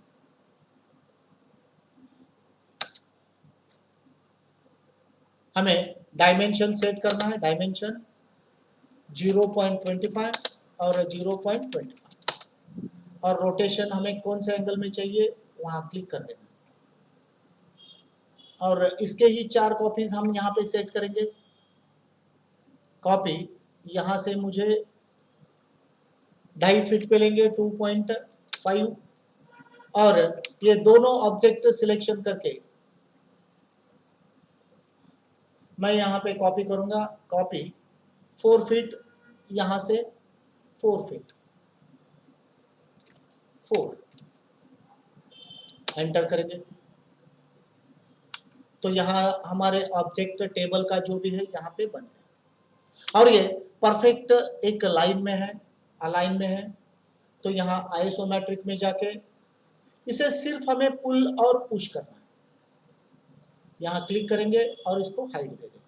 [SPEAKER 1] हमें डायमेंशन सेट करना है, डायमेंशन 0.25 और 0.25 और रोटेशन हमें कौन से एंगल में चाहिए वहां क्लिक कर देना। और इसके ही 4 कॉपीज हम यहाँ पे सेट करेंगे। कॉपी यहाँ से मुझे 2.5 फीट पे लेंगे 2.5 और ये दोनों ऑब्जेक्ट सिलेक्शन करके मैं यहाँ पे कॉपी करूंगा। कॉपी 4 फीट, यहाँ से 4 फीट, 4 एंटर करेंगे। तो यहाँ हमारे ऑब्जेक्ट टेबल का जो भी है यहाँ पे बन गया और ये परफेक्ट एक लाइन में है, अलाइन में है। तो यहाँ आइसोमेट्रिक में जाके इसे सिर्फ हमें पुल और पुश करना है। यहाँ क्लिक करेंगे और इसको हाइट दे देंगे।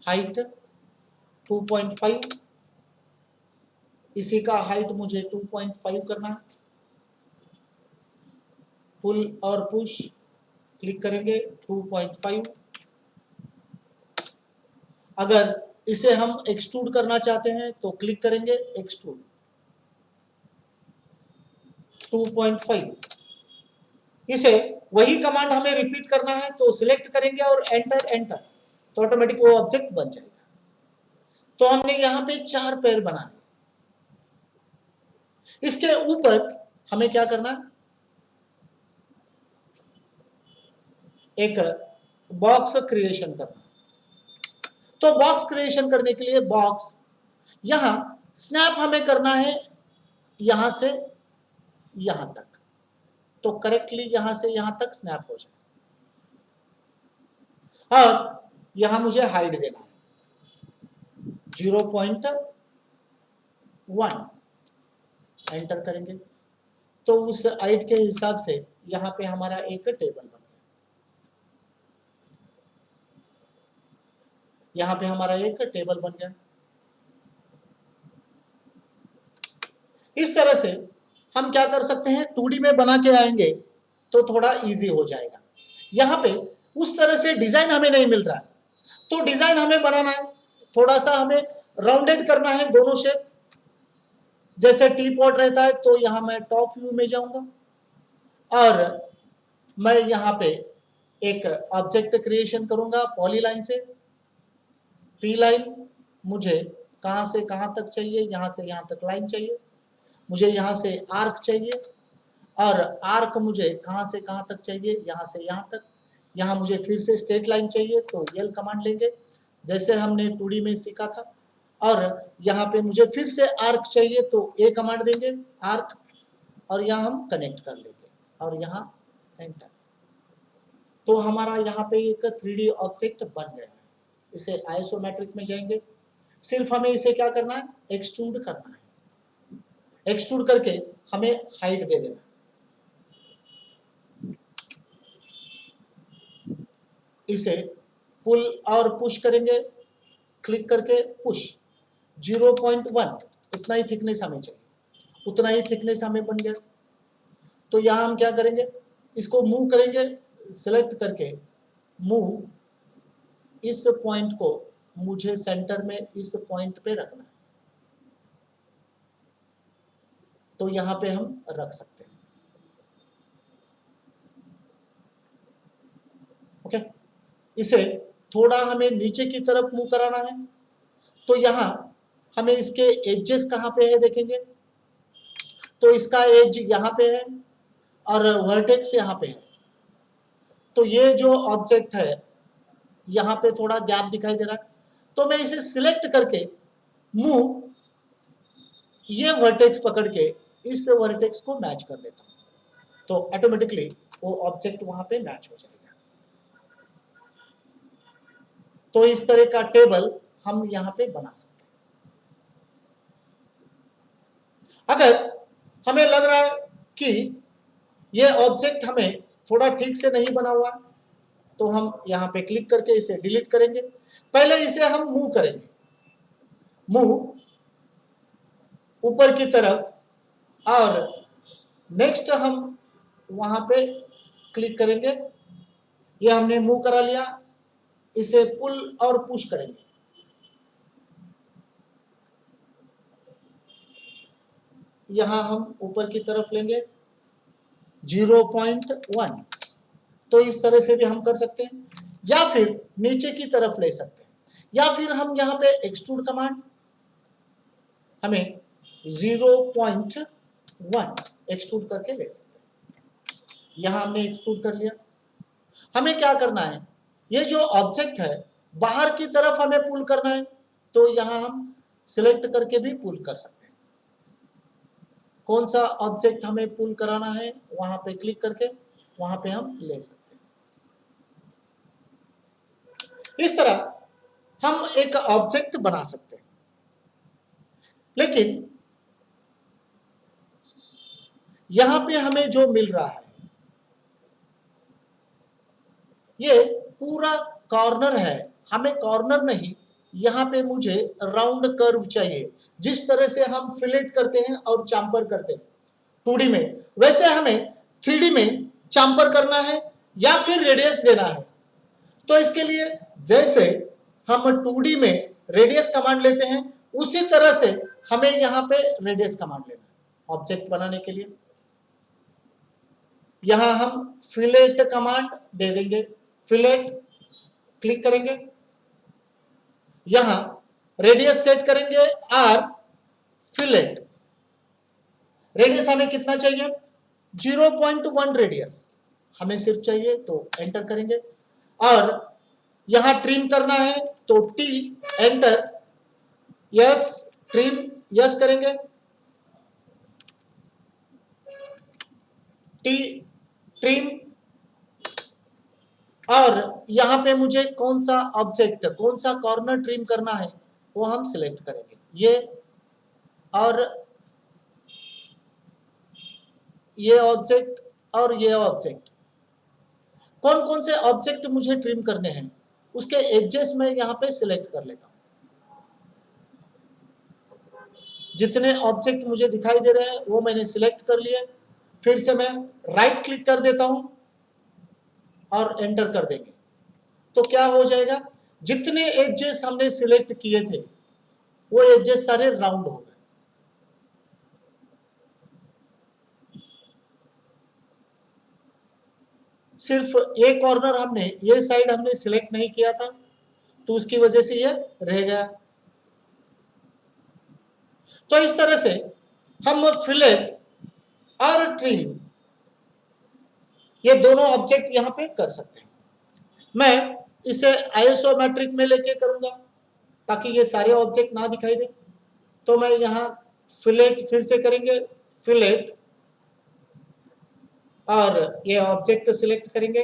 [SPEAKER 1] हाइट 2.5, इसी का हाइट मुझे 2.5 करना है। पुल और पुश क्लिक करेंगे 2.5। अगर इसे हम एक्सट्रूड करना चाहते हैं तो क्लिक करेंगे एक्सट्रूड 2.5। इसे वही कमांड हमें रिपीट करना है तो सिलेक्ट करेंगे और एंटर एंटर, तो ऑटोमेटिक वो ऑब्जेक्ट बन जाएगा। तो हमने यहाँ पे 4 पैर बना लिए। इसके ऊपर हमें क्या करना, एक बॉक्स क्रिएशन करना। तो बॉक्स क्रिएशन करने के लिए बॉक्स यहां स्नैप हमें करना है यहां से यहां तक, तो करेक्टली यहां से यहां तक स्नैप हो जाए। और यहां मुझे हाइट देना है 0.1, एंटर करेंगे तो उस हाइट के हिसाब से यहां पे हमारा एक टेबल बन गया। यहाँ पे हमारा एक टेबल बन गया। इस तरह से हम क्या कर सकते हैं, 2D में बना के आएंगे तो थोड़ा इजी हो जाएगा। यहाँ पे उस तरह से डिजाइन हमें नहीं मिल रहा है, तो डिजाइन हमें बनाना है। थोड़ा सा हमें राउंडेड करना है दोनों शेप, जैसे टी पॉट रहता है तो यहां मैं टॉप व्यू में जाऊंगा और मैं यहां पे एक ऑब्जेक्ट क्रिएशन करूंगा पॉलीलाइन से। पी लाइन मुझे कहां से कहां तक चाहिए, यहां से यहां तक लाइन चाहिए, मुझे यहां से आर्क चाहिए और आर्क मुझे कहां से कहां तक चाहिए, यहां से यहां तक। यहां मुझे फिर से स्ट्रेट लाइन चाहिए तो यल कमांड लेंगे जैसे हमने 2D में सीखा था, और यहाँ पे मुझे फिर से आर्क चाहिए तो ए कमांड देंगे आर्क, और यहाँ हम कनेक्ट कर लेंगे और यहाँ एंटर। तो हमारा यहाँ पे एक 3D ऑब्जेक्ट बन गया है। इसे आइसोमेट्रिक में जाएंगे, सिर्फ हमें इसे क्या करना है, एक्सट्रूड करना है। एक्सट्रूड करके हमें हाइट दे देना है। इसे पुल और पुश करेंगे, क्लिक करके पुश 0.1, उतना ही थिकनेस हमें चाहिए, उतना ही थिकनेस हमें बन गया। तो यहाँ हम क्या करेंगे, इसको मूव करेंगे, सिलेक्ट करके मूव, इस पॉइंट को मुझे सेंटर में इस पॉइंट पे रखना है, तो यहाँ पे हम रख सकते हैं। ओके, इसे थोड़ा हमें नीचे की तरफ मूव कराना है, तो यहाँ हमें इसके एजेस कहाँ पे है देखेंगे, तो इसका एज यहाँ पे है और वर्टेक्स यहाँ पे है। तो ये जो ऑब्जेक्ट है यहाँ पे थोड़ा गैप दिखाई दे रहा है, तो मैं इसे सिलेक्ट करके मूव, ये वर्टेक्स पकड़ के इस वर्टेक्स को मैच कर देता हूँ, तो ऑटोमेटिकली वो ऑब्जेक्ट वहां पे मैच हो जाएगा। तो इस तरह का टेबल हम यहाँ पे बना सकते हैं। अगर हमें लग रहा है कि ये ऑब्जेक्ट हमें थोड़ा ठीक से नहीं बना हुआ, तो हम यहाँ पे क्लिक करके इसे डिलीट करेंगे। पहले इसे हम मूव करेंगे, मूव ऊपर की तरफ, और नेक्स्ट हम वहां पे क्लिक करेंगे, ये हमने मूव करा लिया, इसे पुल और पुश करेंगे। यहां हम ऊपर की तरफ लेंगे 0.1, तो इस तरह से भी हम कर सकते हैं, या फिर नीचे की तरफ ले सकते हैं, या फिर हम यहाँ पे एक्सट्रूड कमांड, हमें 0.1 एक्सट्रूड करके ले सकते हैं। यहां हमने एक्सट्रूड कर लिया। हमें क्या करना है, ये जो ऑब्जेक्ट है बाहर की तरफ हमें पुल करना है, तो यहां हम सिलेक्ट करके भी पुल कर सकते हैं। कौन सा ऑब्जेक्ट हमें पुल कराना है, वहां पे क्लिक करके वहां पे हम ले सकते हैं। इस तरह हम एक ऑब्जेक्ट बना सकते हैं, लेकिन यहां पे हमें जो मिल रहा है ये पूरा कॉर्नर है, हमें कॉर्नर नहीं, यहाँ पे मुझे राउंड कर्व चाहिए, जिस तरह से हम फिलेट करते हैं और चैम्पर करते हैं 2D में, वैसे हमें 3D में चैम्पर करना है या फिर रेडियस देना है। तो इसके लिए जैसे हम 2D में रेडियस कमांड लेते हैं, उसी तरह से हमें यहाँ पे रेडियस कमांड लेना है ऑब्जेक्ट बनाने के लिए। यहां हम फिलेट कमांड दे देंगे, फिलेट क्लिक करेंगे, यहां रेडियस सेट करेंगे आर, फिलेट रेडियस हमें कितना चाहिए, 0.1 रेडियस हमें सिर्फ चाहिए, तो एंटर करेंगे। और यहां ट्रिम करना है तो T, enter, yes, trim, yes करेंगे, टी, ट्रिम, और यहां पे मुझे कौन सा ऑब्जेक्ट, कौन सा कॉर्नर ट्रिम करना है वो हम सिलेक्ट करेंगे, ये और ये ऑब्जेक्ट और ये ऑब्जेक्ट। कौन कौन से ऑब्जेक्ट मुझे ट्रिम करने हैं उसके एजेस में यहां पे सिलेक्ट कर लेता हूं। जितने ऑब्जेक्ट मुझे दिखाई दे रहे हैं वो मैंने सिलेक्ट कर लिए, फिर से मैं राइट क्लिक कर देता हूं और एंटर कर देंगे, तो क्या हो जाएगा, जितने एजेस हमने सिलेक्ट किए थे वो एजेस सारे राउंड हो गए। सिर्फ एक कॉर्नर हमने, ये साइड हमने सिलेक्ट नहीं किया था, तो उसकी वजह से ये रह गया। तो इस तरह से हम फिलेट और ट्रिम ये दोनों ऑब्जेक्ट यहां पे कर सकते हैं। मैं इसे आइसोमेट्रिक में लेके करूंगा ताकि ये सारे ऑब्जेक्ट ना दिखाई दे। तो मैं यहां फिलेट फिर से करेंगे, फिलेट और ये ऑब्जेक्ट सिलेक्ट करेंगे।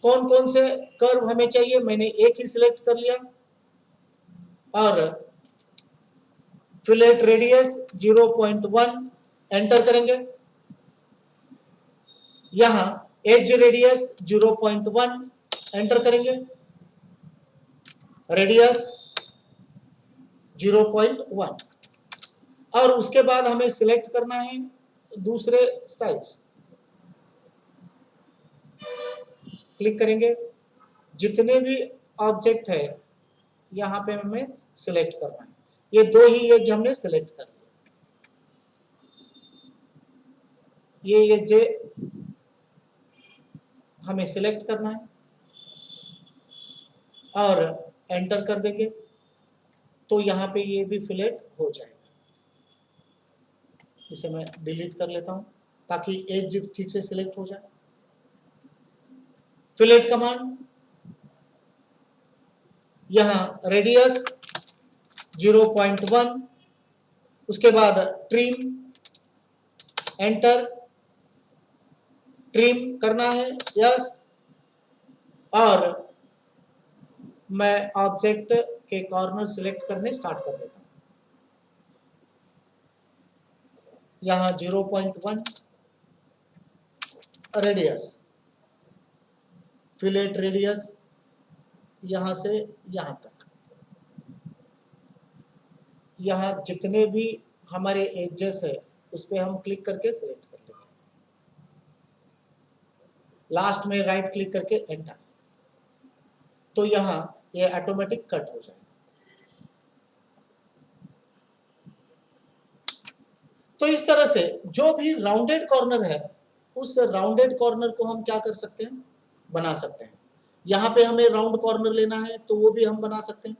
[SPEAKER 1] कौन कौन से कर्व हमें चाहिए, मैंने एक ही सिलेक्ट कर लिया और फिलेट रेडियस 0.1 एंटर करेंगे। यहां एज रेडियस 0.1 एंटर करेंगे, रेडियस 0.1 और उसके बाद हमें सिलेक्ट करना है दूसरे साइड्स। क्लिक करेंगे, जितने भी ऑब्जेक्ट है यहां पे हमें सिलेक्ट करना है। ये दो ही एज हमने सिलेक्ट कर लिया, ये एज हमें सिलेक्ट करना है और एंटर कर देंगे तो यहां पे ये भी फिलेट हो जाएगा। इसे मैं डिलीट कर लेता हूं ताकि एज ठीक से सिलेक्ट हो जाए। फिलेट कमांड, यहां रेडियस 0.1, उसके बाद ट्रिम, एंटर, ट्रिम करना है, यस, और मैं ऑब्जेक्ट के कॉर्नर सिलेक्ट करने स्टार्ट कर देता हूं। यहां 0.1 रेडियस, फिलेट रेडियस यहां से यहां तक, यहां जितने भी हमारे एजेस है उस पर हम क्लिक करके सिलेक्ट कर लेंगे। लास्ट में राइट क्लिक करके एंटर, तो यहां ये ऑटोमेटिक कट हो जाएगा। तो इस तरह से जो भी राउंडेड कॉर्नर है उस राउंडेड कॉर्नर को हम क्या कर सकते हैं, बना सकते हैं। यहां पे हमें राउंड कॉर्नर लेना है तो वो भी हम बना सकते हैं।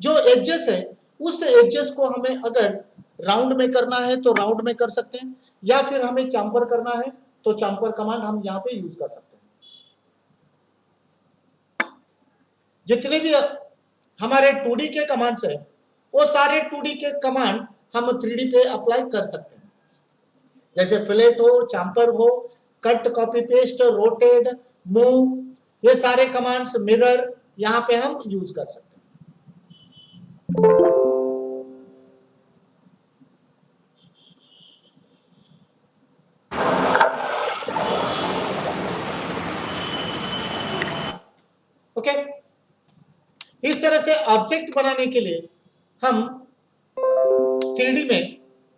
[SPEAKER 1] जो एजेस है उस एजेस को हमें अगर राउंड में करना है तो राउंड में कर सकते हैं, या फिर हमें चैम्पर करना है तो चैम्पर कमांड हम यहाँ पे यूज कर सकते हैं। जितने भी हमारे 2D के कमांड्स है वो सारे 2D के कमांड हम 3D पे अप्लाई कर सकते हैं। जैसे फिलेट हो, चैम्पर हो, cut, copy paste, rotate, move, ये सारे कमांड्स, मिरर, यहाँ पे हम यूज कर सकते हैं। ओके, इस तरह से ऑब्जेक्ट बनाने के लिए हम 3D में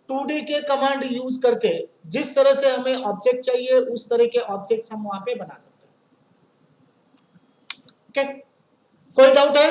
[SPEAKER 1] 2D के कमांड यूज करके जिस तरह से हमें ऑब्जेक्ट चाहिए उस तरह के ऑब्जेक्ट्स हम वहां पे बना सकते हैं। ओके, कोई डाउट है?